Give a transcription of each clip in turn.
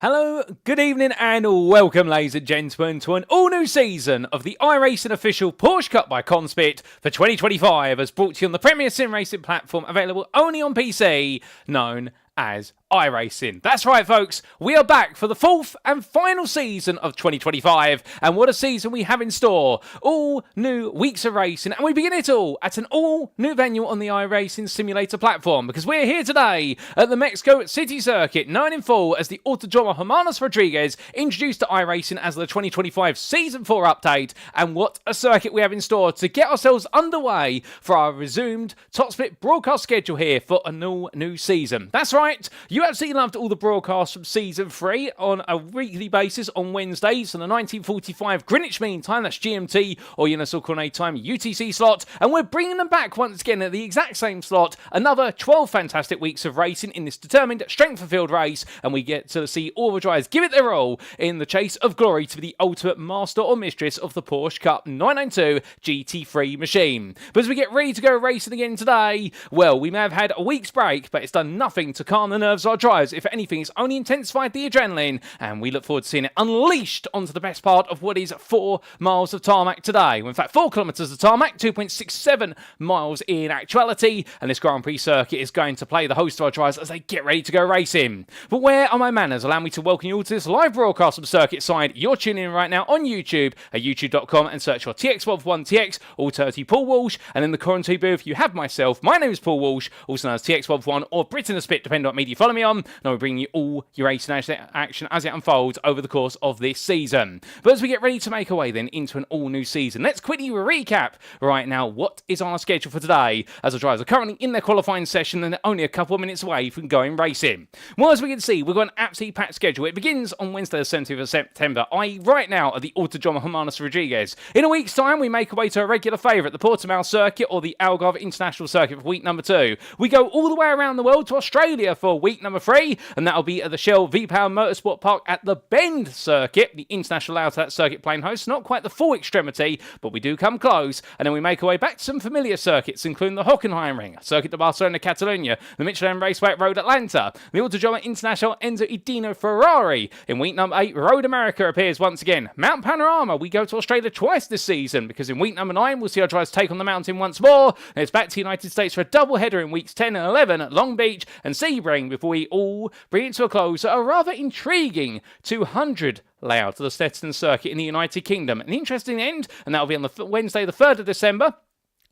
Hello, good evening and welcome ladies and gentlemen to an all-new season of the iRacing official Porsche Cup by CONSPIT for 2025 as brought to you on the premier sim racing platform available only on PC known as iRacing. That's right folks, we are back for the fourth and final season of 2025 and what a season we have in store. All new weeks of racing and we begin it all at an all new venue on the iRacing simulator platform because we're here today at the Mexico City circuit known in full as the Autódromo Hermanos Rodríguez, introduced to iRacing as the 2025 Season 4 update, and what a circuit we have in store to get ourselves underway for our resumed top split broadcast schedule here for a new season. That's right, you absolutely loved all the broadcasts from Season 3 on a weekly basis on Wednesdays on the 1945 Greenwich Mean Time, that's GMT, or Universal Coordinate Time UTC slot, and we're bringing them back once again at the exact same slot. Another 12 fantastic weeks of racing in this determined strength of field race, and we get to see all the drivers give it their all in the chase of glory to be the ultimate master or mistress of the Porsche Cup 992 GT3 machine. But as we get ready to go racing again today, well, we may have had a week's break, but it's done nothing to calm the nerves of our drivers. If anything, it's only intensified the adrenaline, and we look forward to seeing it unleashed onto the best part of what is 4 miles of tarmac today. Well, in fact, 4 kilometres of tarmac, 2.67 miles in actuality, and this Grand Prix circuit is going to play the host of our drivers as they get ready to go racing. But where are my manners? Allow me to welcome you all to this live broadcast from Circuit Side. You're tuning in right now on YouTube at youtube.com and search for TX121TX, alternative Paul Walsh, and in the commentary booth you have myself. My name is Paul Walsh, also known as TX121 or Brit in the Spit, depending on what media you follow me on, and I'll be bringing you all your racing action as it unfolds over the course of this season. But as we get ready to make our way then into an all-new season, let's quickly recap right now what is on our schedule for today, as the drivers are currently in their qualifying session and they're only a couple of minutes away from going racing. Well, as we can see, we've got an absolutely packed schedule. It begins on Wednesday the 17th of September, i.e. right now at the Autódromo Hermanos Rodríguez. In a week's time, we make our way to a regular favourite, the Portimao circuit or the Algarve International Circuit for week number 2. We go all the way around the world to Australia for week number 3, and that'll be at the Shell V-Power Motorsport Park at the Bend circuit, the international layout of that circuit plane host. Not quite the full extremity, but we do come close, and then we make our way back to some familiar circuits, including the Hockenheimring, Circuit de Barcelona Catalunya, the Michelin Raceway at Road Atlanta, the Autodromo International Enzo Edino Ferrari. In week number 8, Road America appears once again. Mount Panorama, we go to Australia twice this season, because in week number 9, we'll see our drivers take on the mountain once more, and it's back to the United States for a double header in weeks 10 and 11 at Long Beach and Sebring, before we all bring it to a close at a rather intriguing 200 layout of the Stetson circuit in the United Kingdom. An interesting end, and that'll be on the Wednesday the 3rd of December.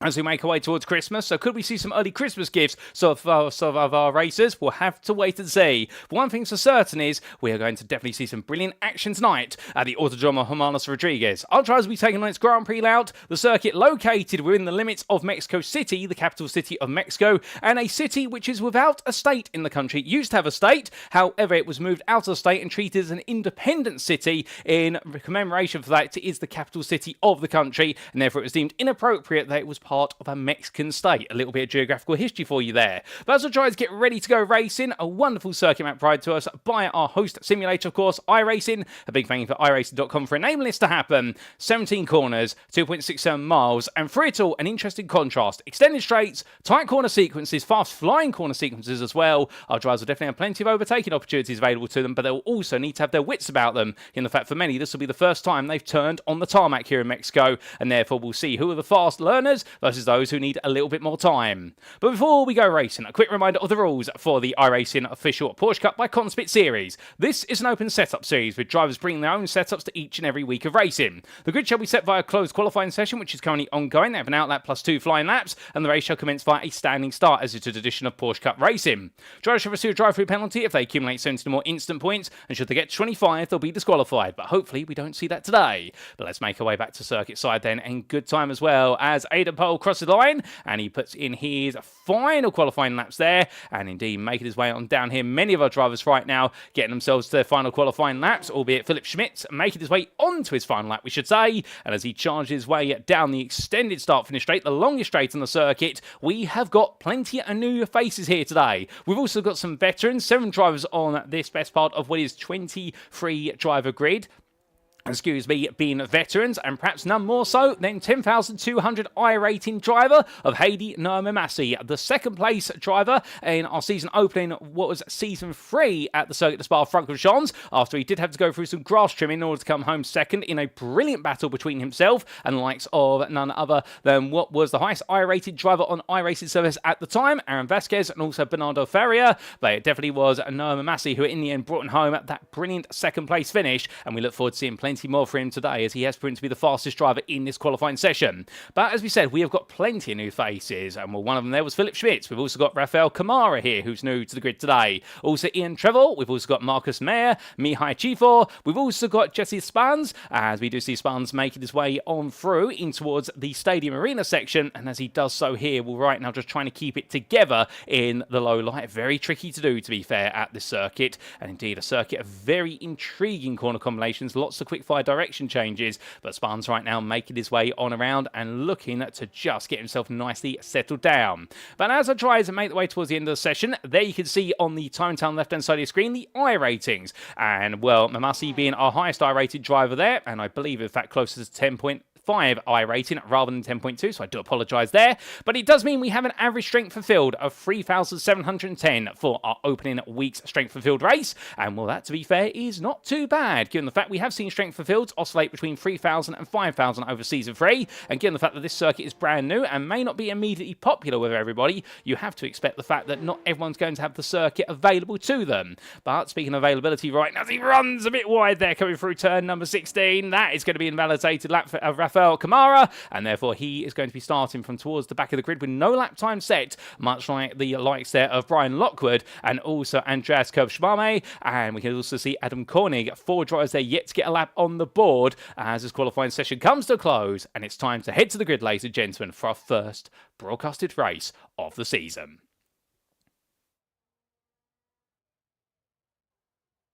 As we make our way towards Christmas. So could we see some early Christmas gifts of our racers? We'll have to wait and see. But one thing's for certain is we are going to definitely see some brilliant action tonight at the Autódromo Hermanos Rodríguez. Our drivers will be taking on its Grand Prix layout, the circuit located within the limits of Mexico City, the capital city of Mexico, and a city which is without a state in the country. It used to have a state, however it was moved out of the state and treated as an independent city. In commemoration for that, it is the capital city of the country, and therefore it was deemed inappropriate that it was part of a Mexican state. A little bit of geographical history for you there. But as the drivers get ready to go racing, a wonderful circuit map provided to us by our host simulator, of course, iRacing. A big thank you for iRacing.com for enabling this to happen. 17 corners, 2.67 miles, and through it all, an interesting contrast. Extended straights, tight corner sequences, fast flying corner sequences as well. Our drivers will definitely have plenty of overtaking opportunities available to them, but they'll also need to have their wits about them. In the fact, for many, this will be the first time they've turned on the tarmac here in Mexico, and therefore we'll see who are the fast learners versus those who need a little bit more time. But before we go racing, a quick reminder of the rules for the iRacing official Porsche Cup by CONSPIT series. This is an open setup series with drivers bringing their own setups to each and every week of racing. The grid shall be set via a closed qualifying session, which is currently ongoing. They have an outlap plus 2 flying laps, and the race shall commence via a standing start, as it's a tradition of Porsche Cup racing. Drivers shall receive a drive-through penalty if they accumulate 70 or more instant points, and should they get 25, they'll be disqualified. But hopefully we don't see that today. But let's make our way back to circuit side then, and good time as well, as Aidan Pohl crosses the line, and he puts in his final qualifying laps there, and indeed making his way on down here. Many of our drivers right now getting themselves to their final qualifying laps, albeit Philip Schmitz making his way onto his final lap, we should say, and as he charges his way down the extended start-finish straight, the longest straight on the circuit, we have got plenty of new faces here today. We've also got some veterans, 7 drivers on this best part of what is 23 driver grid. being veterans, and perhaps none more so than 10,200 iRating driver of Heidi Nurmamasi, the second place driver in our season opening, what was season 3 at the Circuit de Spa-Francorchamps, after he did have to go through some grass trimming in order to come home second in a brilliant battle between himself and the likes of none other than what was the highest iRated driver on iRacing service at the time, Aaron Vasquez, and also Bernardo Ferrier. But it definitely was Nurmamasi who in the end brought home that brilliant second place finish, and we look forward to seeing plenty more for him today, as he has proven to be the fastest driver in this qualifying session. But as we said, we have got plenty of new faces, and well, one of them there was Philip Schmitz. We've also got Rafael Kamara here, who's new to the grid today. Also Ian Trevor. We've also got Marcus Mayer, Mihai Chifor. We've also got Jesse Spans, as we do see Spans making his way on through in towards the Stadium Arena section, and as he does so here, we're right now just trying to keep it together in the low light. Very tricky to do, to be fair, at this circuit, and indeed a circuit of very intriguing corner combinations, lots of quick fire direction changes, but Spans right now making his way on around and looking to just get himself nicely settled down. But as I try to make the way towards the end of the session, there you can see on the timetable left hand side of your screen the iRatings, and well, Mamasi being our highest iRated driver there, and I believe in fact closer to 10.5 iRating rather than 10.2, so I do apologise there. But it does mean we have an average strength for field of 3,710 for our opening week's strength for field race. And well, that to be fair is not too bad, given the fact we have seen strength for fields oscillate between 3,000 and 5,000 over season 3. And given the fact that this circuit is brand new and may not be immediately popular with everybody, you have to expect the fact that not everyone's going to have the circuit available to them. But speaking of availability right now, he runs a bit wide there coming through turn number 16. That is going to be invalidated lap for Rafael Kamara, and therefore he is going to be starting from towards the back of the grid with no lap time set, much like the likes there of Brian Lockwood and also Andreas Kerbschmame. And we can also see Adam Koenig, 4 drivers there yet to get a lap on the board as this qualifying session comes to a close, and it's time to head to the grid, ladies and gentlemen, for our first broadcasted race of the season.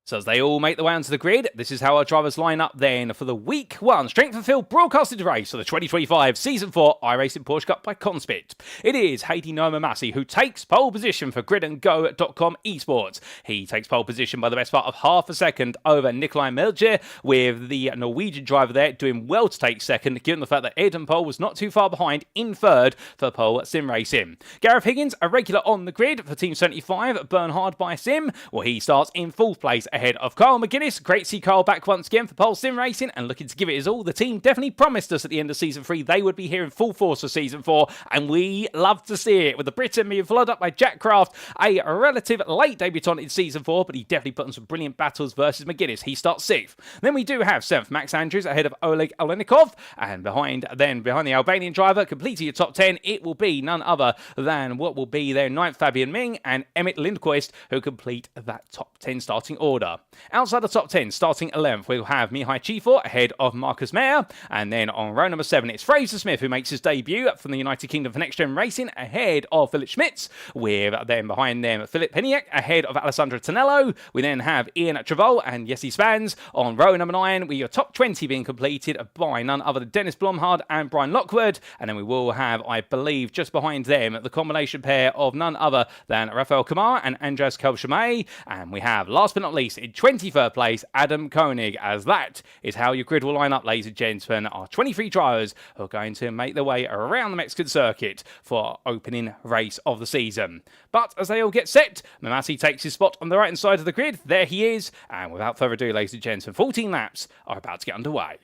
So as they all make their way onto the grid, this is how our drivers line up then for the Week 1 Strength and Field broadcasted race for the 2025 Season 4 iRacing Porsche Cup by CONSPIT. It is Heidi Nurmamasi who takes pole position for gridandgo.com esports. He takes pole position by the best part of half a second over Nikolai Melcher, with the Norwegian driver there doing well to take second, given the fact that Eden Pole was not too far behind in third for Pole Sim Racing. Gareth Higgins, a regular on the grid for Team 75, Bernhard by Sim. Well, he starts in 4th place ahead of Kyle McGuinness. Great to see Kyle back once again for Pole Sim Racing and looking to give it his all. The team definitely promised us at the end of Season 3 they would be here in full force for Season 4, and we love to see it, with the Britain being followed up by Jack Craft, a relative late debutant in Season 4, but he definitely put on some brilliant battles versus McGuinness. He starts 6th. Then we do have 7th Max Andrews ahead of Oleg Olenikov, and behind the Albanian driver, completing your top 10, it will be none other than what will be their 9th Fabian Ming and Emmett Lindquist, who complete that top 10 starting order. Outside the top 10, starting 11th, we'll have Mihai Chifor ahead of Marcus Mayer. And then on row number 7, it's Fraser Smith, who makes his debut from the United Kingdom for Next Gen Racing, ahead of Philip Schmitz. With then behind them, Philip Peniak ahead of Alessandro Tonello. We then have Ian Trevol and Jesse Spans on row number 9, with your top 20 being completed by none other than Dennis Blomhard and Brian Lockwood. And then we will have, I believe, just behind them, the combination pair of none other than Rafael Kamara and Andreas Kelshame. And we have, last but not least, in 23rd place, Adam Koenig, as that is how your grid will line up, ladies and gentlemen. Our 23 drivers who are going to make their way around the Mexican circuit for our opening race of the season. But as they all get set, Mamasi takes his spot on the right-hand side of the grid. There he is. And without further ado, ladies and gentlemen, 14 laps are about to get underway.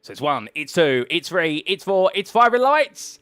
So it's 1, it's 2, it's 3, it's 4, it's 5 red lights.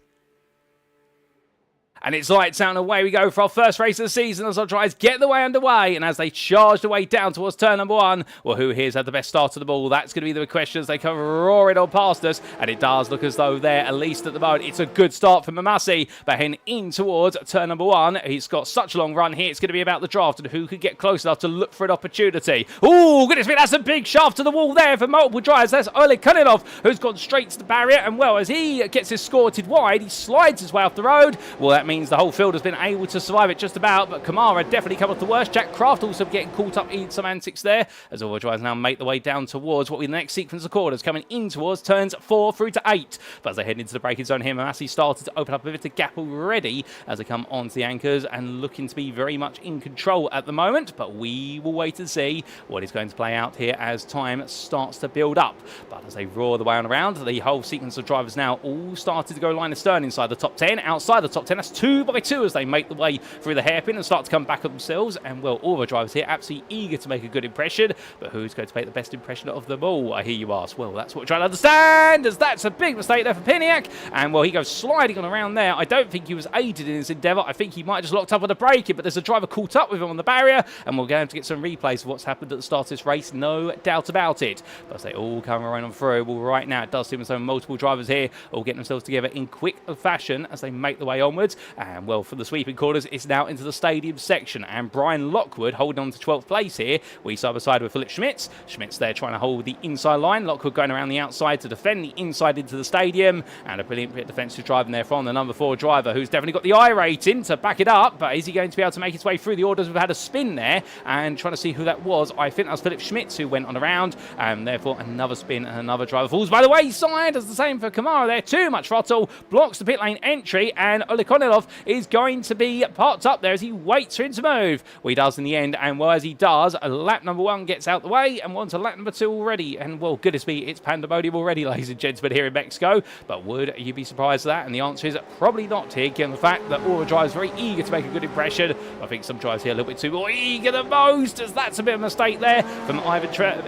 And it's lights out and away we go for our first race of the season as our drivers get the way underway. And as they charge the way down towards turn number 1, well, who here's had the best start of the ball? That's going to be the question as they come roaring on past us. And it does look as though they're, at least at the moment, it's a good start for Mamasi. But heading in towards turn number 1, he's got such a long run here. It's going to be about the draft and who could get close enough to look for an opportunity. Oh, goodness me, that's a big shaft to the wall there for multiple drivers. That's Oleg Kuninov, who's gone straight to the barrier. And well, as he gets escorted wide, he slides his way off the road. Well, that means the whole field has been able to survive it just about, but Kamara definitely come off the worst. Jack Craft also getting caught up in some antics there, as all drivers now make the way down towards what will be the next sequence of corners, coming in towards turns 4 through to 8. But as they head into the braking zone here, Massey started to open up a bit of gap already as they come onto the anchors and looking to be very much in control at the moment, but we will wait and see what is going to play out here as time starts to build up. But as they roar the way on around, the whole sequence of drivers now all started to go line astern inside the top 10. Outside the top 10, that's 2 by 2 as they make the way through the hairpin and start to come back up themselves. And well, all the drivers here absolutely eager to make a good impression, but who's going to make the best impression of them all, I hear you ask? Well, that's what we're trying to understand, as that's a big mistake there for Piniak, and well, he goes sliding on around there. I don't think he was aided in his endeavour. I think he might have just locked up on the braking, but there's a driver caught up with him on the barrier, and we're going to get some replays of what's happened at the start of this race, no doubt about it. But as they all come around on through, well, right now it does seem as though multiple drivers here all getting themselves together in quick fashion as they make the way onwards. And well, for the sweeping corners, it's now into the stadium section, and Brian Lockwood holding on to 12th place here. We side by side with Philip Schmitz. Schmitz there trying to hold the inside line. Lockwood going around the outside to defend the inside into the stadium, and a brilliant bit of defensive driving there from the number 4 driver, who's definitely got the I rating to back it up. But is he going to be able to make his way through the orders? We've had a spin there, and trying to see who that was. I think that was Philip Schmitz who went on around, and therefore another spin and another driver falls by the wayside. As the same for Kamara there. Too much throttle blocks the pit lane entry, and Olikonilov is going to be parked up there as he waits for him to move. Well, he does in the end, and well, as he does, lap number 1 gets out the way, and on to lap number 2 already. And well, goodness me, it's pandemonium already, ladies and gentlemen, here in Mexico. But would you be surprised at that? And the answer is probably not here, given the fact that all the drivers are very eager to make a good impression. I think some drivers here a little bit too eager the most, as that's a bit of a mistake there from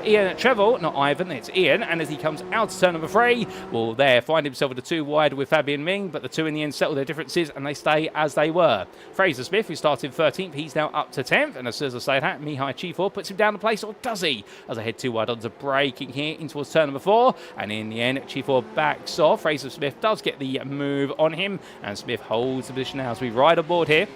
Ian Trevor, not Ivan, it's Ian. And as he comes out to turn number 3, well, there find himself with a 2 wide with Fabian Ming, but the 2 in the end settle their differences and they stay as they were. Fraser Smith, who started 13th, he's now up to 10th, and as soon as I say that, Mihai Chifor puts him down the place, or does he? As I head 2 wide onto braking here in towards turn number 4, and in the end, Chifor backs off. Fraser Smith does get the move on him, and Smith holds the position now as we ride aboard here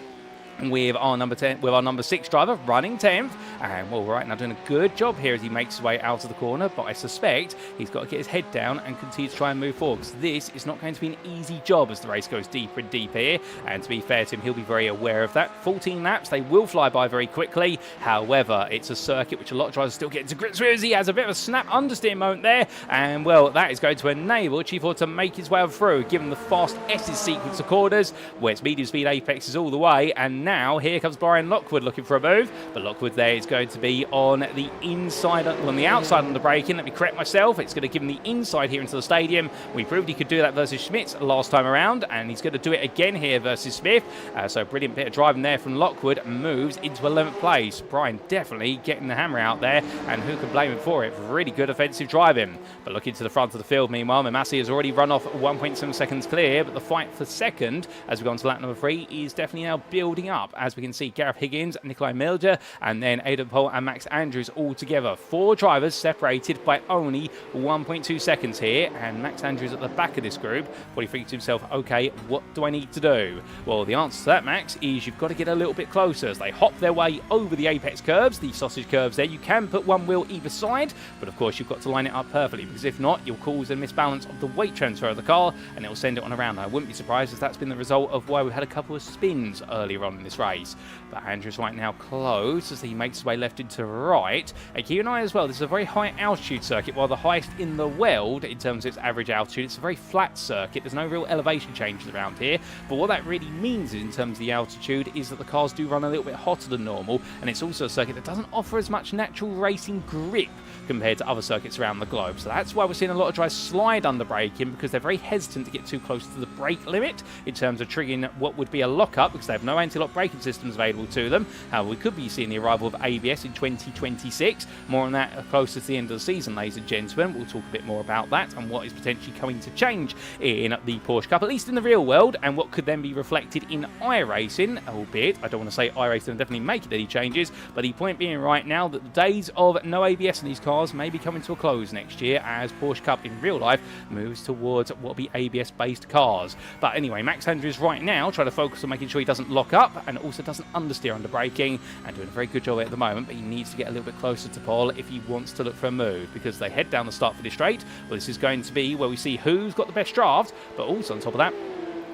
with our number 10, with our number 6 driver running 10th, and well, right now doing a good job here as he makes his way out of the corner. But I suspect he's got to get his head down and continue to try and move forward, because this is not going to be an easy job as the race goes deeper and deeper here. And to be fair to him, he'll be very aware of that. 14 laps, they will fly by very quickly. However, it's a circuit which a lot of drivers still get to grips with. He has a bit of a snap understeer moment there, and well, that is going to enable Chifor to make his way through, given the fast S's sequence of corners where it's medium speed apex is all the way. And now here comes Brian Lockwood looking for a move, but Lockwood there is going to be on the inside, on the outside on the braking. Let me correct myself, it's going to give him the inside here into the stadium. We proved he could do that versus Schmitz last time around, and he's going to do it again here versus Smith. So brilliant bit of driving there from Lockwood, moves into 11th place. Brian definitely getting the hammer out there, and who can blame him for it? Really good offensive driving. But looking to the front of the field, meanwhile, Mamasi has already run off 1.7 seconds clear, but the fight for second as we go on to lap number 3 is definitely now building up. As we can see, Gareth Higgins, Nikolai Milder, and then Aidan Pohl and Max Andrews all together. 4 drivers separated by only 1.2 seconds here, and Max Andrews at the back of this group, probably thinking to himself, okay, what do I need to do? Well, the answer to that, Max, is you've got to get a little bit closer. As they hop their way over the apex curves, the sausage curves there, you can put one wheel either side, but of course you've got to line it up perfectly, because if not, you'll cause a misbalance of the weight transfer of the car, and it'll send it on around. I wouldn't be surprised if that's been the result of why we had a couple of spins earlier on in this race. But Andrews right now close as he makes his way left into right. And keep an eye as well, this is a very high altitude circuit, while the highest in the world in terms of its average altitude. It's a very flat circuit, there's no real elevation changes around here. But what that really means in terms of the altitude is that the cars do run a little bit hotter than normal, and it's also a circuit that doesn't offer as much natural racing grip compared to other circuits around the globe. So that's why we're seeing a lot of drivers slide under braking, because they're very hesitant to get too close to the brake limit in terms of triggering what would be a lockup, because they have no anti-lock braking systems available to them. However, we could be seeing the arrival of ABS in 2026. More on that closer to the end of the season, ladies and gentlemen. We'll talk a bit more about that and what is potentially coming to change in the Porsche Cup, at least in the real world, and what could then be reflected in iRacing, albeit I don't want to say iRacing are definitely making any changes, but the point being right now that the days of no ABS in these cars may be coming to a close next year as Porsche Cup in real life moves towards what will be ABS-based cars. But anyway, Max Andrews right now trying to focus on making sure he doesn't lock up and also doesn't understeer under braking, and doing a very good job at the moment, but he needs to get a little bit closer to Paul if he wants to look for a move, because they head down the start for the straight. Well, this is going to be where we see who's got the best draft, but also on top of that,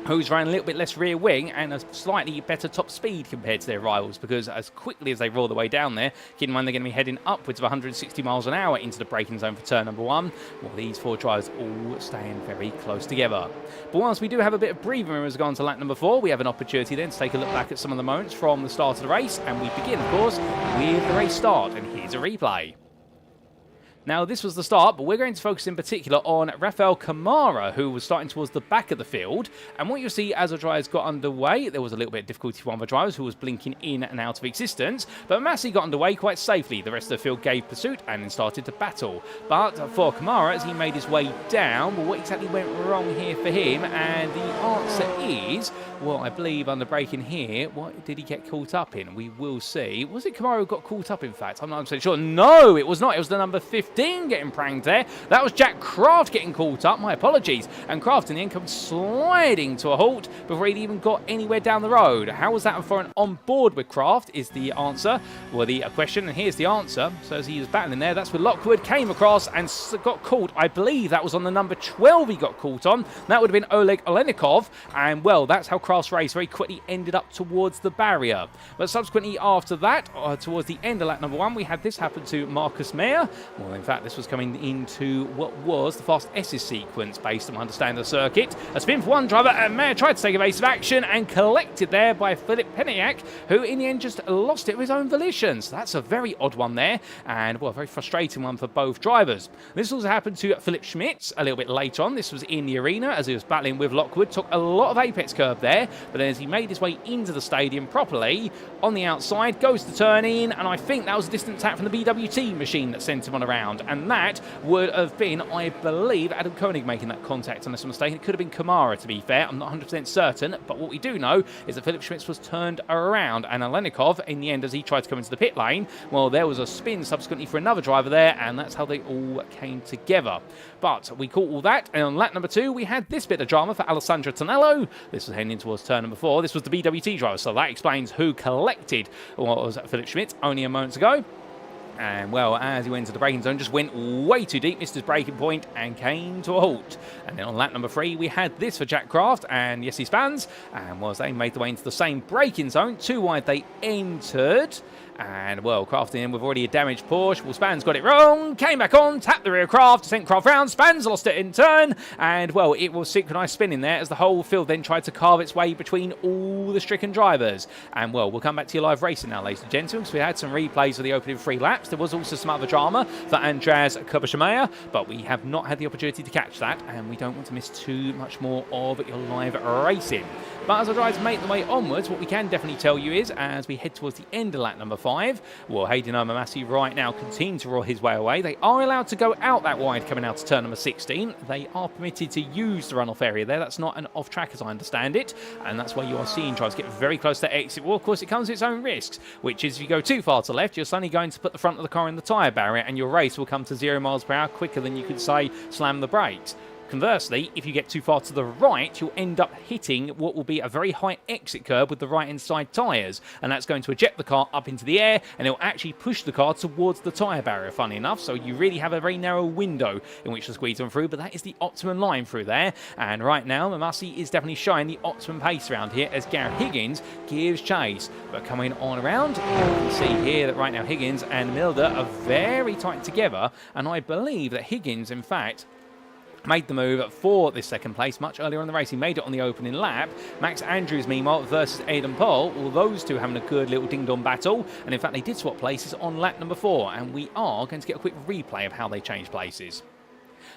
who's ran a little bit less rear wing and a slightly better top speed compared to their rivals, because as quickly as they roll their way down there, keep in mind they're going to be heading upwards of 160 miles an hour into the braking zone for turn number 1. Well, these 4 drivers all staying very close together. But whilst we do have a bit of breathing room as we go on to lap number 4, we have an opportunity then to take a look back at some of the moments from the start of the race, and we begin, of course, with the race start, and here's a replay. Now, this was the start, but we're going to focus in particular on Rafael Camara, who was starting towards the back of the field. And what you'll see as the drivers got underway, there was a little bit of difficulty for one of the drivers who was blinking in and out of existence. But Massey got underway quite safely. The rest of the field gave pursuit and then started to battle. But for Camara, as he made his way down, well, what exactly went wrong here for him? And the answer is, well, I believe under braking here, what did he get caught up in? We will see. Was it Camara who got caught up, in fact? I'm not 100% sure. No, it was not. It was the number 15 getting pranked there. That was Jack Craft getting caught up. My apologies. And Craft in the end comes sliding to a halt before he'd even got anywhere down the road. How was that for an on board with Craft is the answer. Well, the question, and here's the answer. So as he was battling there, that's where Lockwood came across and got caught. I believe that was on the number 12 he got caught on. That would have been Oleg Olenikov. And, well, that's how Craft's race very quickly ended up towards the barrier. But subsequently after that, towards the end of lap number 1, we had this happen to Marcus Mayer. Well, in fact, this was coming into what was the Fast S's sequence based on my understanding of the circuit. A spin for one driver, and Mayer tried to take evasive action and collected there by Philip Peniak, who in the end just lost it of his own volition. So that's a very odd one there, and, well, a very frustrating one for both drivers. This also happened to Philip Schmitz a little bit later on. This was in the arena as he was battling with Lockwood. Took a lot of apex curb there, but then as he made his way into the stadium properly, on the outside, goes to turn in, and I think that was a distant tap from the BWT machine that sent him on around. And that would have been, I believe, Adam Koenig making that contact, unless I'm mistaken. It could have been Camara, to be fair. I'm not 100% certain, but what we do know is that Philip Schmitz was turned around, and Olenikov, in the end, as he tried to come into the pit lane, well, there was a spin subsequently for another driver there, and that's how they all came together. But we caught all that, and on lap number 2, we had this bit of drama for Alessandro Tonello. This was heading towards turn number 4. This was the BWT driver, so that explains who collected what was Philip Schmitz only a moment ago. And, well, as he went into the braking zone, just went way too deep, missed his braking point, and came to a halt. And then on lap number 3, we had this for Jack Craft and Jesse Spans. And, well, as they made their way into the same braking zone, too wide they entered. And, well, Craft in with already a damaged Porsche. Well, Spans got it wrong, came back on, tapped the rear Craft, sent Craft round. Spans lost it in turn. And, well, it was synchronised spinning there as the whole field then tried to carve its way between all the stricken drivers. And, well, we'll come back to your live racing now, ladies and gentlemen, because we had some replays of the opening 3 laps. There was also some other drama for Andraz Kubashamaya, but we have not had the opportunity to catch that, and we don't want to miss too much more of your live racing. But as our drivers make their way onwards, what we can definitely tell you is, as we head towards the end of lap number 5, well, Hayden Massey right now continues to roll his way away. They are allowed to go out that wide coming out to turn number 16. They are permitted to use the runoff area there. That's not an off-track as I understand it, and that's why you are seeing drivers get very close to exit. Well, of course, it comes with its own risks, which is if you go too far to the left, you're suddenly going to put the front of the car in the tyre barrier, and your race will come to 0 miles per hour quicker than you could, say, slam the brakes. Conversely, if you get too far to the right, you'll end up hitting what will be a very high exit curb with the right-hand side tyres, and that's going to eject the car up into the air, and it'll actually push the car towards the tyre barrier, funny enough, so you really have a very narrow window in which to squeeze them through, but that is the optimum line through there, and right now, Mamasi is definitely showing the optimum pace around here as Gareth Higgins gives chase, but coming on around, you can see here that right now Higgins and Milder are very tight together, and I believe that Higgins, in fact, made the move for this second place much earlier in the race. He made it on the opening lap. Max Andrews, meanwhile, versus Aidan Paul. All those two having a good little ding-dong battle. And in fact, they did swap places on lap number 4. And we are going to get a quick replay of how they changed places.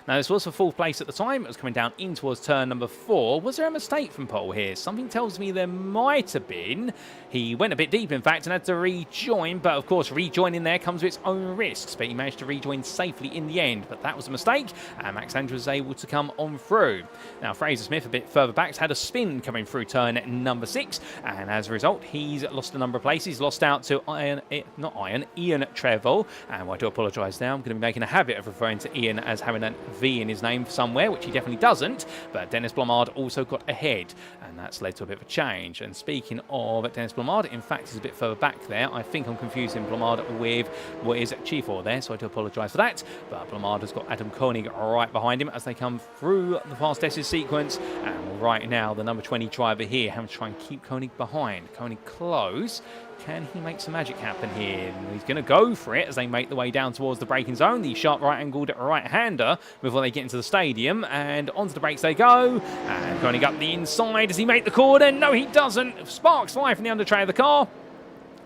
Now, this was for 4th place at the time. It was coming down in towards turn number 4. Was there a mistake from Paul here? Something tells me there might have been. He went a bit deep, in fact, and had to rejoin. But, of course, rejoining there comes with its own risks. But he managed to rejoin safely in the end. But that was a mistake, and Max Andrews was able to come on through. Now, Fraser Smith, a bit further back, had a spin coming through turn number 6. And as a result, he's lost a number of places. He's lost out to Ian Trevel. And I do apologise now. I'm going to be making a habit of referring to Ian as having a V in his name somewhere, which he definitely doesn't, but Dennis Blomard also got ahead. and that's led to a bit of a change. And speaking of Dennis Blamard, in fact, he's a bit further back there. I think I'm confusing Blamard with what is Chifor there, so I do apologise for that. But Blamard has got Adam Koenig right behind him as they come through the fast S's sequence. And right now, the number 20 driver here having to try and keep Koenig behind. Koenig close. Can he make some magic happen here? And he's going to go for it as they make the way down towards the braking zone. The sharp right-angled right-hander before they get into the stadium. And onto the brakes they go. And Koenig up the inside. Does he make the corner? No, he doesn't. Sparks fly from the under tray of the car.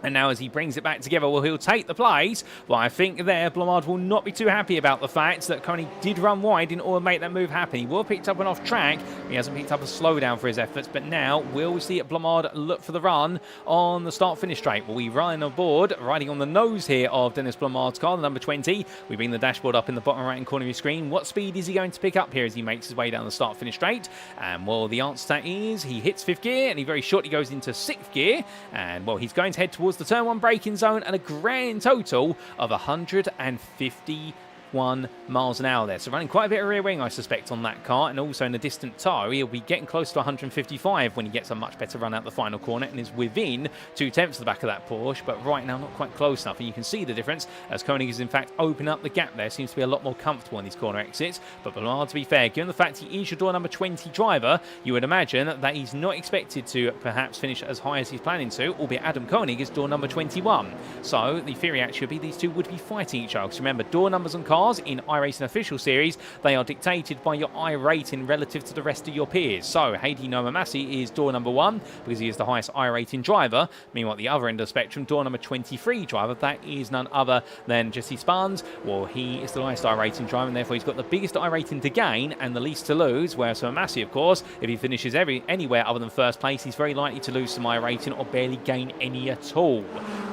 And now as he brings it back together, well, he'll take the place. Well, I think there, Blamard will not be too happy about the fact that Koenig did run wide in order to make that move happen. He will have picked up an off track. He hasn't picked up a slowdown for his efforts. But now, will we see Blamard look for the run on the start-finish straight? Will we run aboard, riding on the nose here of Dennis Blamard's car, the number 20. We bring the dashboard up in the bottom right-hand corner of your screen. What speed is he going to pick up here as he makes his way down the start-finish straight? And, well, the answer to that is he hits 5th gear, and he very shortly goes into 6th gear. And, well, he's going to head towards the turn 1 braking zone at a grand total of 151 miles an hour there. So running quite a bit of rear wing, I suspect, on that car. And also in a distant tow, he'll be getting close to 155 when he gets a much better run out the final corner and is within 2/10 of the back of that Porsche. But right now, not quite close enough. And you can see the difference as Koenig is, in fact, opening up the gap there. Seems to be a lot more comfortable on these corner exits. But Bernard, to be fair, given the fact he is your door number 20 driver, you would imagine that he's not expected to perhaps finish as high as he's planning to, albeit Adam Koenig is door number 21. So the theory actually would be these two would be fighting each other. Because remember, door numbers on cars in iRacing Official Series, they are dictated by your I rating relative to the rest of your peers. So Heidi Nomamasi is door number 1 because he is the highest I rating driver. Meanwhile, at the other end of the spectrum, door number 23 driver, that is none other than Jesse Spahns. Well, he is the highest I rating driver, and therefore he's got the biggest I rating to gain and the least to lose. Whereas Nomamasi, of course, if he finishes anywhere other than first place, he's very likely to lose some I rating or barely gain any at all.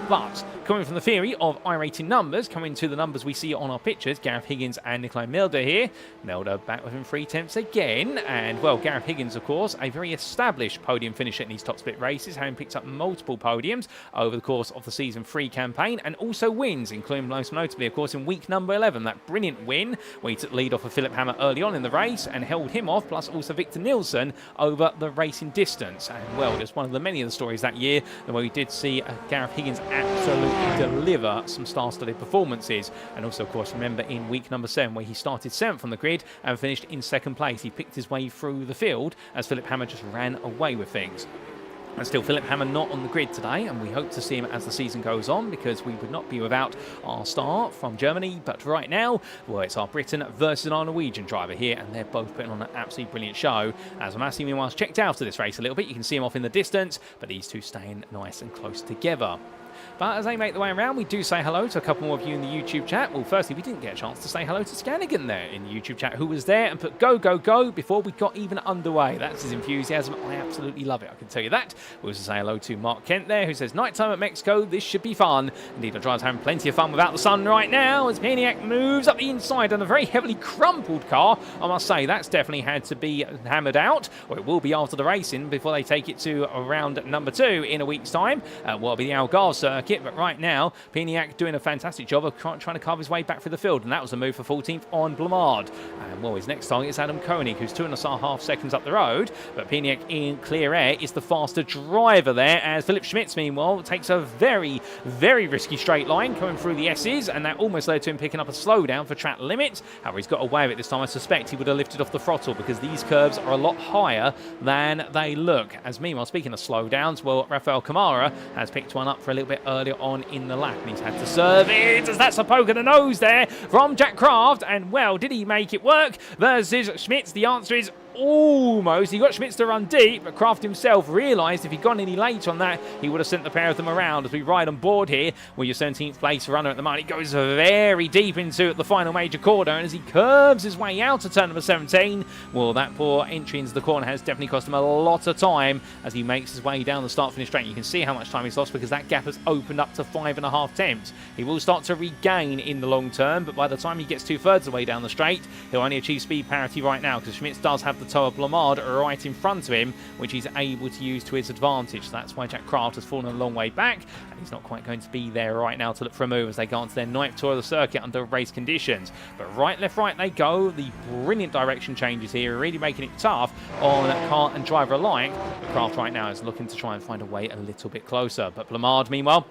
But coming from the theory of I-rating numbers, coming to the numbers we see on our pictures, Gareth Higgins and Nikolai Milder here. Milder back within 3/10 again. And, well, Gareth Higgins, of course, a very established podium finisher in these top split races, having picked up multiple podiums over the course of the Season 3 campaign, and also wins, including most notably, of course, in week number 11, that brilliant win where he took the lead off of Philip Hammer early on in the race and held him off, plus also Victor Nielsen over the racing distance. And, well, just one of the many of the stories that year where we did see Gareth Higgins absolutely deliver some star-studded performances. And also, of course, remember in week number 7 where he started 7th on the grid and finished in 2nd place. He picked his way through the field as Philip Hammer just ran away with things. And still, Philip Hammer not on the grid today, and we hope to see him as the season goes on, because we would not be without our star from Germany. But right now, well, it's our Briton versus our Norwegian driver here, and they're both putting on an absolutely brilliant show. As Massey, meanwhile, checked out of this race a little bit. You can see him off in the distance, but these two staying nice and close together. But as they make the way around, we do say hello to a couple more of you in the YouTube chat. Well, firstly, we didn't get a chance to say hello to Scanigan there in the YouTube chat, who was there and put go, go, go before we got even underway. That's his enthusiasm. I absolutely love it, I can tell you that. We also say hello to Mark Kent there, who says, nighttime at Mexico, this should be fun. Indeed, our driver's having plenty of fun without the sun right now as Pieniak moves up the inside on a very heavily crumpled car. I must say, that's definitely had to be hammered out, or it will be after the racing before they take it to round number 2 in a week's time. Will be the Algarve circuit, but right now, Pieniak doing a fantastic job of trying to carve his way back through the field, and that was a move for 14th on Blamard. And, well, his next target is Adam Koenig, who's 2.5 seconds up the road, but Pieniak in clear air is the faster driver there, as Philip Schmitz, meanwhile, takes a very, very risky straight line coming through the S's, and that almost led to him picking up a slowdown for track limits. However, he's got away with it this time. I suspect he would have lifted off the throttle because these curves are a lot higher than they look. As meanwhile, speaking of slowdowns, well, Rafael Camara has picked one up for a little bit earlier on in the lap, and he's had to serve it as that's a poke in the nose there from Jack Craft. And, well, did he make it work versus Schmitz? The answer is almost. He got Schmitz to run deep, but Craft himself realised if he'd gone any later on that, he would have sent the pair of them around. As we ride on board here with your 17th place runner at the moment, he goes very deep into the final major corner, and as he curves his way out to turn number 17, well, that poor entry into the corner has definitely cost him a lot of time as he makes his way down the start-finish straight. You can see how much time he's lost because that gap has opened up to 5.5 tenths. He will start to regain in the long term, but by the time he gets 2/3 of the way down the straight, he'll only achieve speed parity right now because Schmitz does have the toe of Blamard right in front of him, which he's able to use to his advantage. That's why Jack Craft has fallen a long way back, and he's not quite going to be there right now to look for a move as they go on to their 9th tour of the circuit under race conditions. But right, left, right they go. The brilliant direction changes here, really making it tough on car and driver alike. But Craft right now is looking to try and find a way a little bit closer. But Blamard, meanwhile,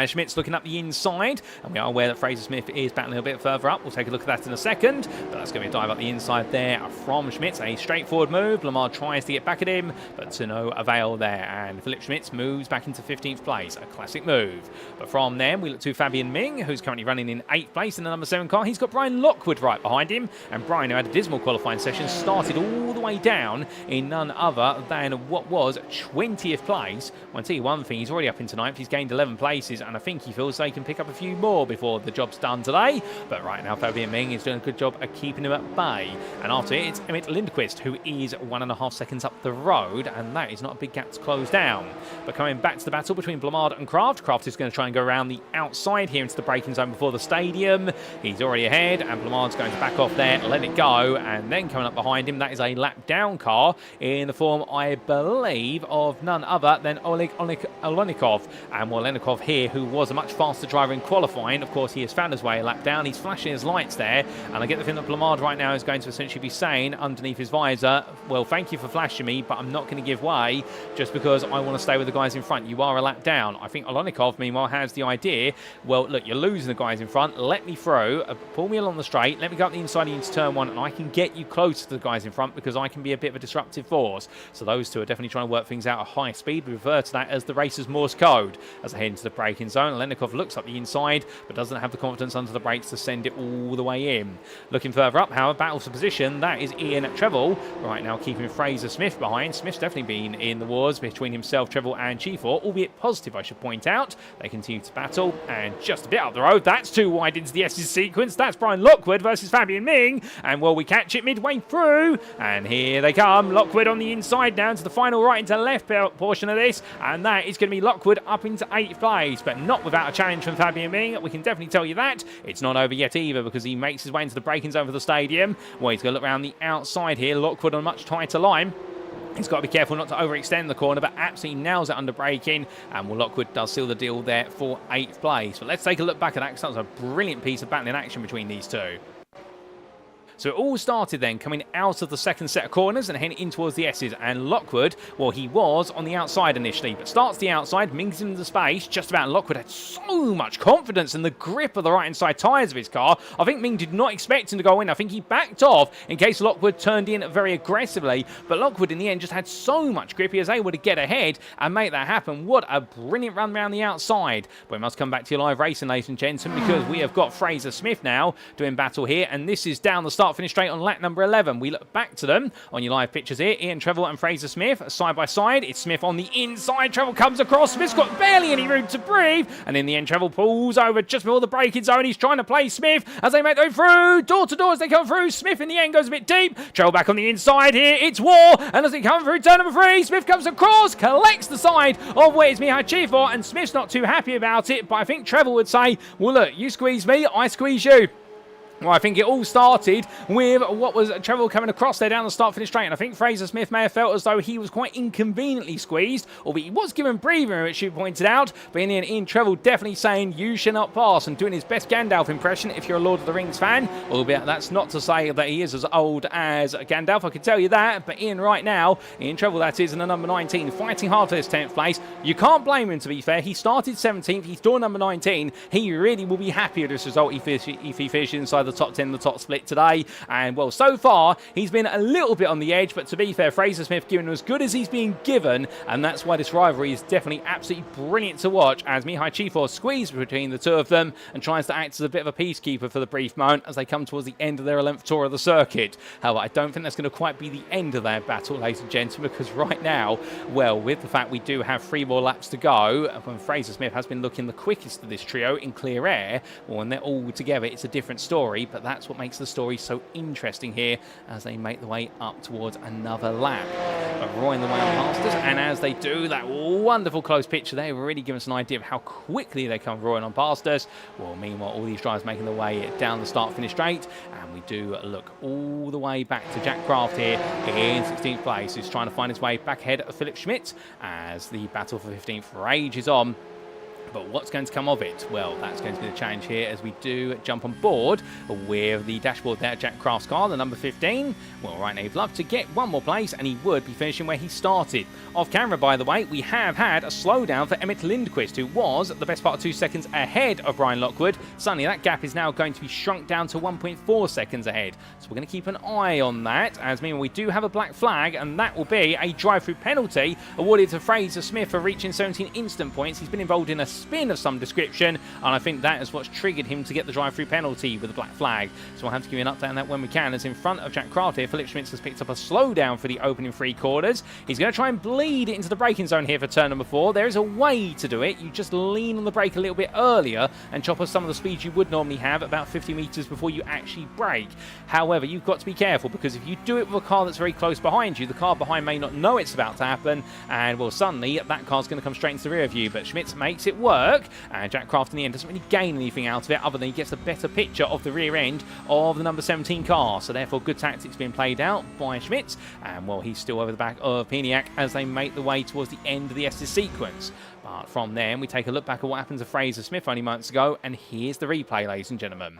Schmidt's looking up the inside, and we are aware that Fraser Smith is battling a bit further up. We'll take a look at that in a second, but that's going to be a dive up the inside there from Schmidt. A straightforward move. Lamar tries to get back at him, but to no avail there, and Philip Schmitz moves back into 15th place. A classic move. But from there, we look to Fabian Ming, who's currently running in 8th place in the number 7 car. He's got Brian Lockwood right behind him, and Brian, who had a dismal qualifying session, started all the way down in none other than what was 20th place. Well, I'll tell you one thing, he's already up into 9th. He's gained 11 places, and I think he feels they can pick up a few more before the job's done today. But right now, Fabian Ming is doing a good job of keeping him at bay. And after it, it's Emmett Lindquist, who is 1.5 seconds up the road, and that is not a big gap to close down. But coming back to the battle between Blamard and Craft, Craft is going to try and go around the outside here into the braking zone before the stadium. He's already ahead, and Blamard's going to back off there, let it go, and then coming up behind him, that is a lap down car in the form, I believe, of none other than Oleg Olenikov. And Olenikov here, who was a much faster driver in qualifying. Of course, he has found his way a lap down. He's flashing his lights there, and I get the feeling that Blamard right now is going to essentially be saying underneath his visor, well, thank you for flashing me, but I'm not going to give way just because I want to stay with the guys in front. You are a lap down. I think Olenikov, meanwhile, has the idea, well, look, you're losing the guys in front. Let me through, pull me along the straight, let me go up the inside into turn 1, and I can get you close to the guys in front because I can be a bit of a disruptive force. So those two are definitely trying to work things out at high speed. We refer to that as the racer's Morse code. As I head into the braking zone, Olenikov looks up the inside, but doesn't have the confidence under the brakes to send it all the way in. Looking further up, however, battle for position, that is Ian Treble, right now keeping Fraser Smith behind. Smith's definitely been in the wars between himself, Treble, and Chifor, albeit positive, I should point out. They continue to battle, and just a bit up the road, that's too wide into the S's sequence. That's Brian Lockwood versus Fabian Ming, and will we catch it midway through? And here they come. Lockwood on the inside now into the final right into left portion of this, and that is going to be Lockwood up into 8th place, but not without a challenge from Fabian Ming. We can definitely tell you that. It's not over yet either, because he makes his way into the braking zone for the stadium. Well, he's going to look around the outside here. Lockwood on a much tighter line. He's got to be careful not to overextend the corner, but absolutely nails it under braking. And well, Lockwood does seal the deal there for 8th place. But let's take a look back at that, because that was a brilliant piece of battling action between these two. So it all started then coming out of the second set of corners and heading in towards the S's. And Lockwood, well, he was on the outside initially, but starts the outside, Ming's into the space, just about. Lockwood had so much confidence in the grip of the right-hand side tyres of his car. I think Ming did not expect him to go in. I think he backed off in case Lockwood turned in very aggressively. But Lockwood, in the end, just had so much grip, he was able to get ahead and make that happen. What a brilliant run around the outside. But we must come back to your live racing, ladies and gentlemen, because we have got Fraser Smith now doing battle here, and this is down the start finish straight on lap number 11. We look back to them on your live pictures here. Ian Treble and Fraser Smith side by side. It's Smith on the inside. Treble comes across. Smith's got barely any room to breathe, and in the end Treble pulls over just before the braking zone. He's trying to play Smith as they make their way through door to door as they come through. Smith in the end goes a bit deep. Treble back on the inside here. It's war, and as they come through turn number 3, Smith comes across, collects the side of where it's Mihai Chifor, and Smith's not too happy about it, but I think Treble would say, well, look, you squeeze me, I squeeze you. Well, I think it all started with what was Treble coming across there down the start-finish straight, and I think Fraser Smith may have felt as though he was quite inconveniently squeezed, albeit he was given breathing room, which you pointed out, but in the end, Ian Treble definitely saying, you shall not pass, and doing his best Gandalf impression if you're a Lord of the Rings fan, albeit that's not to say that he is as old as Gandalf, I can tell you that, but Ian right now, Ian Treble that is, in the number 19, fighting hard for this 10th place. You can't blame him, to be fair. He started 17th, he's door number 19. He really will be happy with this result if he finishes inside the top 10, the top split today. And well, so far he's been a little bit on the edge, but to be fair, Fraser Smith giving him as good as he's been given, and that's why this rivalry is definitely absolutely brilliant to watch, as Mihai Chifor squeezes between the two of them and tries to act as a bit of a peacekeeper for the brief moment as they come towards the end of their 11th tour of the circuit. However, I don't think that's going to quite be the end of their battle, ladies and gentlemen, because right now, well, with the fact we do have 3 more laps to go, when Fraser Smith has been looking the quickest of this trio in clear air, well, when they're all together, it's a different story, but that's what makes the story so interesting here as they make the way up towards another lap. But roaring the way past us, and as they do that wonderful close picture there, really giving us an idea of how quickly they come roaring on past us. Well, meanwhile, all these drivers making their way down the start-finish straight, and we do look all the way back to Jack Craft here in 16th place, who's trying to find his way back ahead of Philip Schmidt as the battle for 15th rages on. But what's going to come of it? Well, that's going to be the challenge here as we do jump on board with the dashboard there, Jack Craft's car, the number 15. Well, right now, he'd love to get one more place, and he would be finishing where he started. Off camera, by the way, we have had a slowdown for Emmett Lindquist, who was the best part of 2 seconds ahead of Brian Lockwood. Suddenly, that gap is now going to be shrunk down to 1.4 seconds ahead. So we're going to keep an eye on that, as meanwhile, we do have a black flag, and that will be a drive-through penalty awarded to Fraser Smith for reaching 17 instant points. He's been involved in a spin of some description, and I think that is what's triggered him to get the drive-through penalty with the black flag. So we'll have to give you an update on that when we can, as in front of Jack Craft here, Philip Schmitz has picked up a slowdown for the opening 3 quarters. He's going to try and bleed it into the braking zone here for turn number 4. There is a way to do it. You just lean on the brake a little bit earlier and chop off some of the speed you would normally have about 50 meters before you actually brake. However, you've got to be careful, because if you do it with a car that's very close behind you, the car behind may not know it's about to happen, and well, suddenly that car's going to come straight into the rear view. But Schmitz makes it work, and Jack Craft in the end doesn't really gain anything out of it other than he gets a better picture of the rear end of the number 17 car. So therefore, good tactics being played out by Schmitz, and well, he's still over the back of Piniak as they make the way towards the end of the Estes sequence. But from there, we take a look back at what happened to Fraser Smith only months ago, and here's the replay, ladies and gentlemen.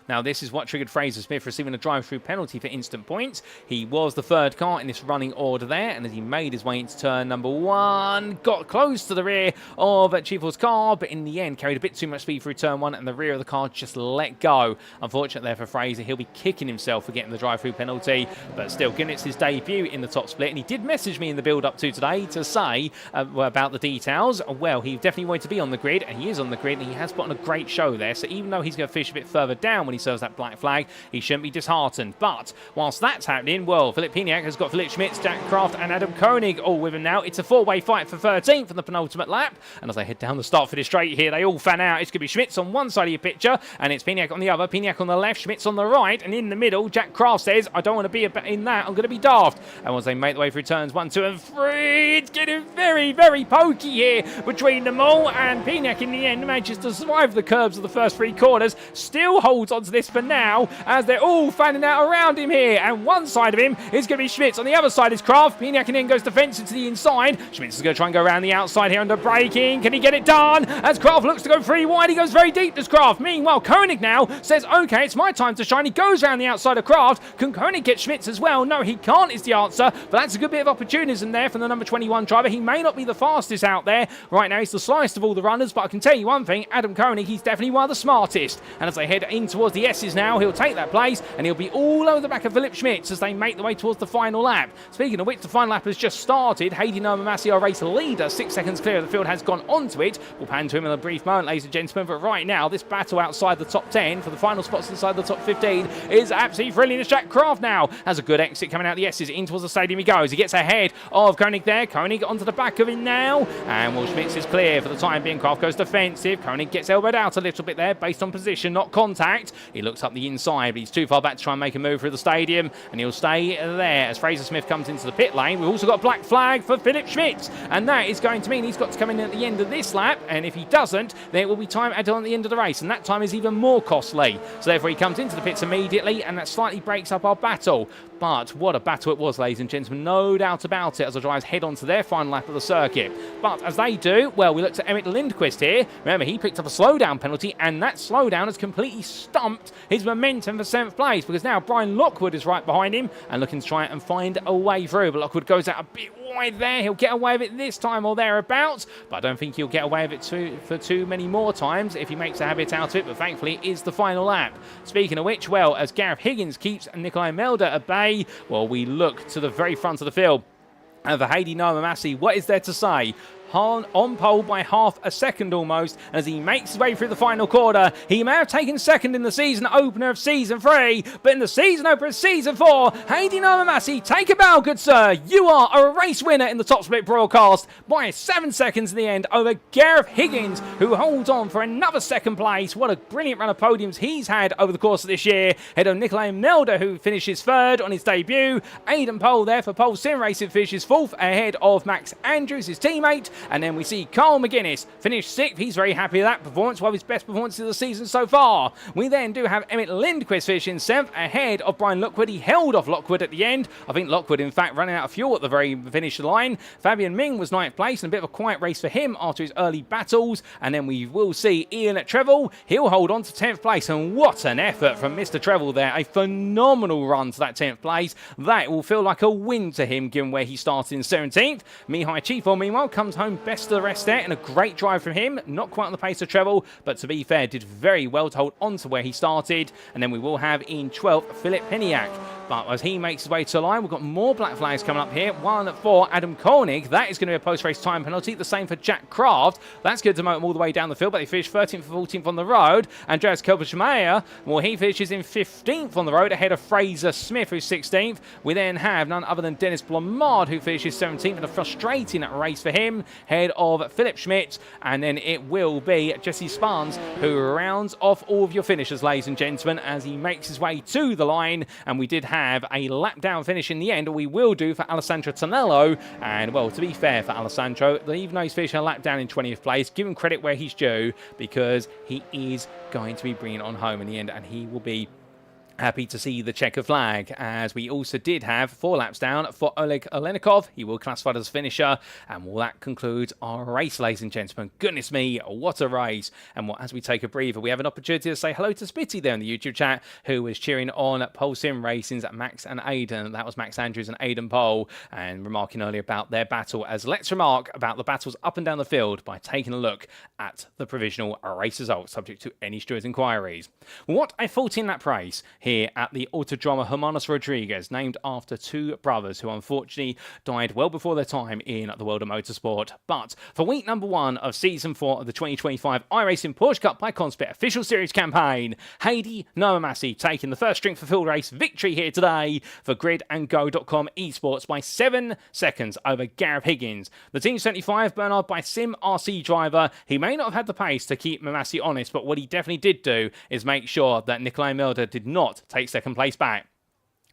Now, this is what triggered Fraser Smith receiving a drive-through penalty for instant points. He was the 3rd car in this running order there, and as he made his way into turn number 1, got close to the rear of Chiefle's car, but in the end carried a bit too much speed through turn 1, and the rear of the car just let go. Unfortunately there for Fraser, he'll be kicking himself for getting the drive-through penalty, but still, given it's his debut in the top split, and he did message me in the build-up to today to say about the details. Well, he definitely wanted to be on the grid, and he is on the grid, and he has put on a great show there, so even though he's going to fish a bit further down when he serves that black flag, he shouldn't be disheartened. But whilst that's happening, well, Philip Piniak has got Philip Schmitz, Jack Craft and Adam Koenig all with him now. It's a 4-way fight for 13th in the penultimate lap, and as they head down the start for the straight here, they all fan out. It's going to be Schmitz on one side of your picture, and it's Piniak on the other. Piniak on the left, Schmitz on the right, and in the middle, Jack Craft says, I don't want to be in that, I'm going to be daft. And once they make the way through turns 1, 2 and 3, it's getting very, very pokey here between them all, and Piniak in the end manages to survive the curbs of the first 3 corners, still holds onto this for now, as they're all fanning out around him here, and one side of him is going to be Schmitz, on the other side is Craft. Piniak in goes defensive to the inside. Schmitz is going to try and go around the outside here under braking. Can he get it done? As Craft looks to go 3 wide, he goes very deep, does Craft. Meanwhile, Koenig now says, okay, it's my time to shine. He goes around the outside of Craft. Can Koenig get Schmitz as well? No, he can't is the answer, but that's a good bit of opportunism there from the number 21 driver. He may not be the fastest out there. Right now, he's the slyest of all the runners, but I can tell you one thing, Adam Koenig, he's definitely one of the smartest. And as they head in towards the S's now, he'll take that place, and he'll be all over the back of Philip Schmitz as they make the way towards the final lap. Speaking of which, the final lap has just started. Hayden Nomamasi, our race leader, 6 seconds clear of the field, has gone onto it. We'll pan to him in a brief moment, ladies and gentlemen, but right now, this battle outside the top 10 for the final spots inside the top 15 is absolutely thrilling. As Jack Craft now has a good exit coming out the S's. In towards the stadium he goes. He gets ahead of Koenig there. Koenig onto the back of him now, and Will Schmitz is clear for the time being. Craft goes defensive. Koenig gets elbowed out a little bit there based on position, not contact. He looks up the inside, but he's too far back to try and make a move through the stadium, and he'll stay there as Fraser Smith comes into the pit lane. We've also got a black flag for Philip Schmitz, and that is going to mean he's got to come in at the end of this lap, and if he doesn't, there will be time added on at the end of the race, and that time is even more costly. So therefore he comes into the pits immediately, and that slightly breaks up our battle. But what a battle it was, ladies and gentlemen, no doubt about it, as the drivers head on to their final lap of the circuit. But as they do, well, we looked at Emmett Lindquist here. Remember, he picked up a slowdown penalty, and that slowdown has completely stumped his momentum for 7th place, because now Brian Lockwood is right behind him and looking to try and find a way through. But Lockwood goes out a bit wide there. He'll get away with it this time or thereabouts, but I don't think he'll get away with it for too many more times if he makes a habit out of it. But thankfully, it is the final lap. Speaking of which, well, as Gareth Higgins keeps Nikolai Melder at bay, well, we look to the very front of the field. And for Hayden Nomamasi, what is there to say? on pole by half a second almost as he makes his way through the final quarter. He may have taken second in the season opener of Season 3, but in the season opener of Season 4, Heidi Massey, take a bow, good sir. You are a race winner in the top split broadcast by 7 seconds in the end over Gareth Higgins, who holds on for another second place. What a brilliant run of podiums he's had over the course of this year. Ahead of Nikolai Melder, who finishes third on his debut. Aidan Pole there for Pole Sim Racing finishes fourth ahead of Max Andrews, his teammate. And then we see Carl McGuinness finish sixth. He's very happy with that performance, one of his best performances of the season so far. We then do have Emmett Lindquist finishing seventh ahead of Brian Lockwood. He held off Lockwood at the end. I think Lockwood, in fact, running out of fuel at the very finish line. Fabian Ming was ninth place, and a bit of a quiet race for him after his early battles. And then we will see Ian Trevel. He'll hold on to 10th place, and what an effort from Mr. Trevel there. A phenomenal run to that 10th place. That will feel like a win to him, given where he started in 17th. Mihai Chifo, meanwhile, comes home best of the rest there, and a great drive from him. Not quite on the pace of Trevel, but to be fair, did very well to hold on to where he started. And then we will have in 12th, Philip Peniak. But as he makes his way to the line, we've got more black flags coming up here. One for Adam Koenig. That is going to be a post-race time penalty. The same for Jack Craft. That's good to mow him all the way down the field, but they finish 13th and 14th on the road. Andreas Kelberschmeier, well, he finishes in 15th on the road ahead of Fraser Smith, who's 16th. We then have none other than Dennis Blamard, who finishes 17th in a frustrating race for him, ahead of Philip Schmidt. And then it will be Jesse Spahns who rounds off all of your finishers, ladies and gentlemen, as he makes his way to the line. And we did have a lap down finish in the end, or we will do for Alessandro Tonello. And, well, to be fair for Alessandro, even though he's finishing a lap down in 20th place, give him credit where he's due, because he is going to be bringing it on home in the end, and he will be happy to see the checker flag, as we also did have 4 laps down for Oleg Olenikov. He will classify as a finisher, and well, that concludes our race, ladies and gentlemen. Goodness me, what a race. And as we take a breather, we have an opportunity to say hello to Spitty there in the YouTube chat, who was cheering on Pole Sim Racing's Max and Aidan. That was Max Andrews and Aidan Pole, and remarking earlier about their battle, as let's remark about the battles up and down the field by taking a look at the provisional race results, subject to any stewards' inquiries. What a 14-lap race here at the Autódromo Hermanos Rodríguez, named after 2 brothers who unfortunately died well before their time in the world of motorsport. But for week number 1 of Season 4 of the 2025 iRacing Porsche Cup by CONSPIT official series campaign, Heidi Massey taking the first string for field race victory here today for gridandgo.com esports by 7 seconds over Gareth Higgins. The Team 75 Bernard by Sim RC driver. He may not have had the pace to keep Massey honest, but what he definitely did do is make sure that Nikolai Melder did not take second place back.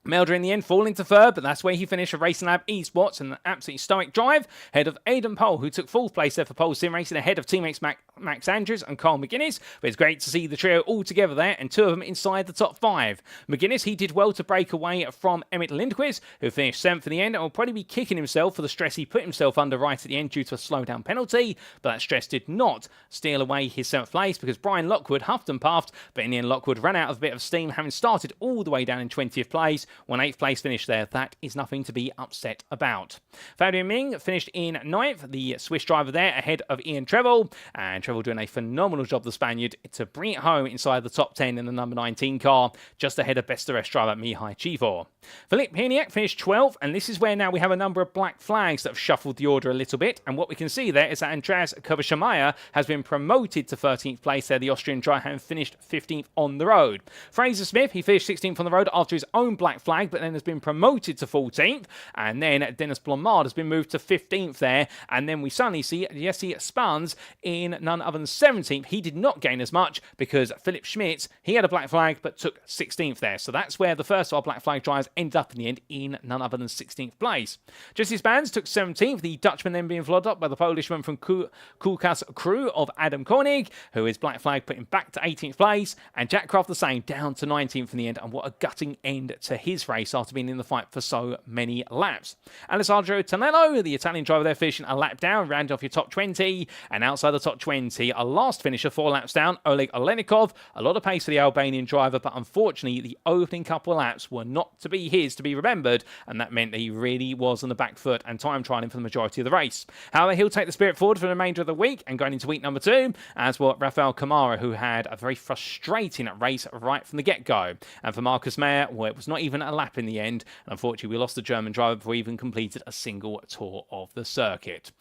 Melder in the end falling to third, but that's where he finished for Racing Lab Esports in an absolutely stoic drive, ahead of Aidan Pole, who took 4th place there for Pole Sim Racing, ahead of teammates Max Andrews and Carl McGuinness. But it's great to see the trio all together there, and 2 of them inside the top 5. McGuinness, he did well to break away from Emmett Lindquist, who finished 7th in the end, and will probably be kicking himself for the stress he put himself under right at the end due to a slowdown penalty. But that stress did not steal away his 7th place, because Brian Lockwood huffed and puffed, but in the end Lockwood ran out of a bit of steam, having started all the way down in 20th place. 8th place finish there. That is nothing to be upset about. Fabian Ming finished in 9th, the Swiss driver there, ahead of Ian Trevel. And Trevel doing a phenomenal job, the Spaniard, to bring it home inside the top 10 in the number 19 car, just ahead of best of the rest driver Mihai Chivor. Philip Peniak finished 12th, and this is where now we have a number of black flags that have shuffled the order a little bit. And what we can see there is that Andreas Kubashamaya has been promoted to 13th place there. The Austrian driver finished 15th on the road. Fraser Smith, he finished 16th on the road after his own black flag, but then has been promoted to 14th, and then Dennis Blomard has been moved to 15th there, and then we suddenly see Jesse Spahns in none other than 17th. He did not gain as much because Philip Schmitz, he had a black flag but took 16th there, so that's where the first of our black flag drivers ended up in the end, in none other than 16th place. Jesse Spahns took 17th, the Dutchman then being followed up by the Polishman from Kulkas crew of Adam Koenig, who is black flag put him back to 18th place, and Jack Craft the same, down to 19th in the end, and what a gutting end to his race after being in the fight for so many laps. Alessandro Tonello, the Italian driver there, finishing a lap down, round off your top 20, and outside the top 20, a last finisher 4 laps down, Oleg Olenikov. A lot of pace for the Albanian driver, but unfortunately the opening couple of laps were not to be his to be remembered, and that meant that he really was on the back foot and time trialing for the majority of the race. However, he'll take the spirit forward for the remainder of the week and going into week number 2, as will Rafael Kamara, who had a very frustrating race right from the get-go. And for Marcus Mayer, well, it was not even a lap in the end, and unfortunately we lost the German driver before he even completed a single tour of the circuit.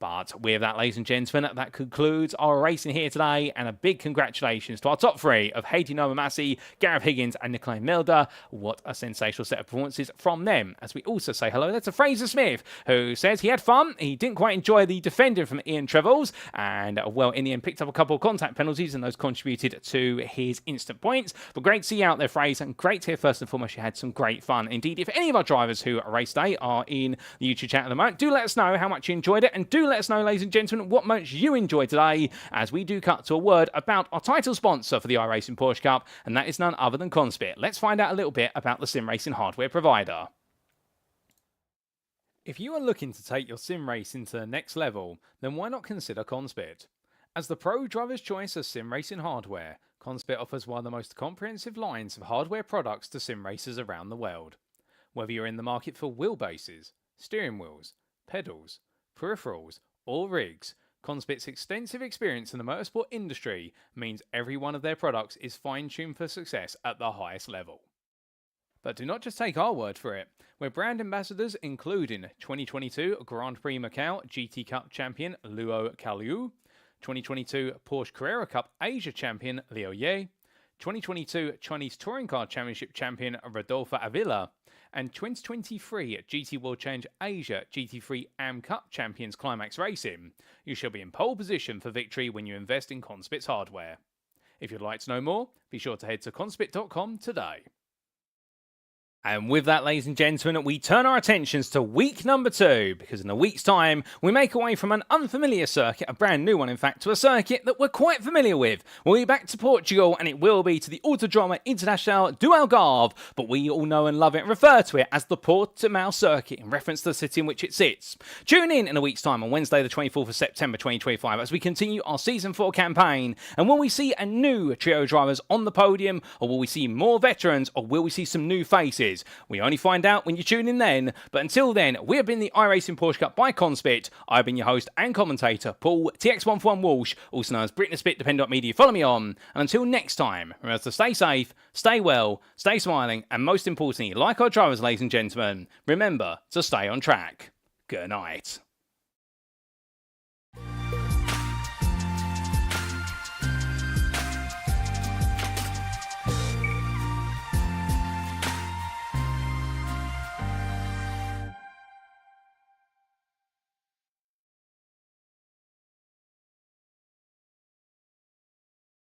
But with that, ladies and gentlemen, that concludes our racing here today, and a big congratulations to our top three of Haiti Noma Massey, Gareth Higgins and Nicolai Milder. What a sensational set of performances from them. As we also say hello there to Fraser Smith, who says he had fun, he didn't quite enjoy the defending from Ian Trevels, and well, in the end picked up a couple of contact penalties, and those contributed to his instant points. But great to see you out there, Fraser, and great to hear first and foremost you had some great fun. Indeed, if any of our drivers who race day are in the YouTube chat at the moment, do let us know how much you enjoyed it, and do let us know, ladies and gentlemen, what much you enjoyed today, as we do cut to a word about our title sponsor for the iRacing Porsche Cup, and that is none other than CONSPIT. Let's find out a little bit about the sim racing hardware provider. If you are looking to take your sim racing to the next level, then why not consider CONSPIT? As the pro driver's choice of sim racing hardware, CONSPIT offers one of the most comprehensive lines of hardware products to sim racers around the world. Whether you're in the market for wheelbases, steering wheels, pedals, peripherals, or rigs, CONSPIT's extensive experience in the motorsport industry means every one of their products is fine-tuned for success at the highest level. But do not just take our word for it. We're brand ambassadors including 2022 Grand Prix Macau GT Cup champion Luo Kaliu, 2022 Porsche Carrera Cup Asia champion Liu Ye, 2022 Chinese Touring Car Championship champion Rodolfo Avila, and 2023 GT World Challenge Asia GT3 AM Cup champions Climax Racing. You shall be in pole position for victory when you invest in CONSPIT's hardware. If you'd like to know more, be sure to head to conspit.com today. And with that, ladies and gentlemen, we turn our attentions to week number 2, because in a week's time, we make our way from an unfamiliar circuit, a brand new one in fact, to a circuit that we're quite familiar with. We'll be back to Portugal, and it will be to the Autódromo Internacional do Algarve, but we all know and love it and refer to it as the Portimão circuit in reference to the city in which it sits. Tune in a week's time on Wednesday the 24th of September 2025 as we continue our Season 4 campaign. And will we see a new trio of drivers on the podium, or will we see more veterans, or will we see some new faces? We only find out when you tune in then, but until then, we have been the iRacing Porsche Cup by CONSPIT. I've been your host and commentator, Paul TX141 Walsh, also known as Britney Spit, depending on media. Follow me on, and until next time, remember to stay safe, stay well, stay smiling, and most importantly, like our drivers, ladies and gentlemen, remember to stay on track. Good night.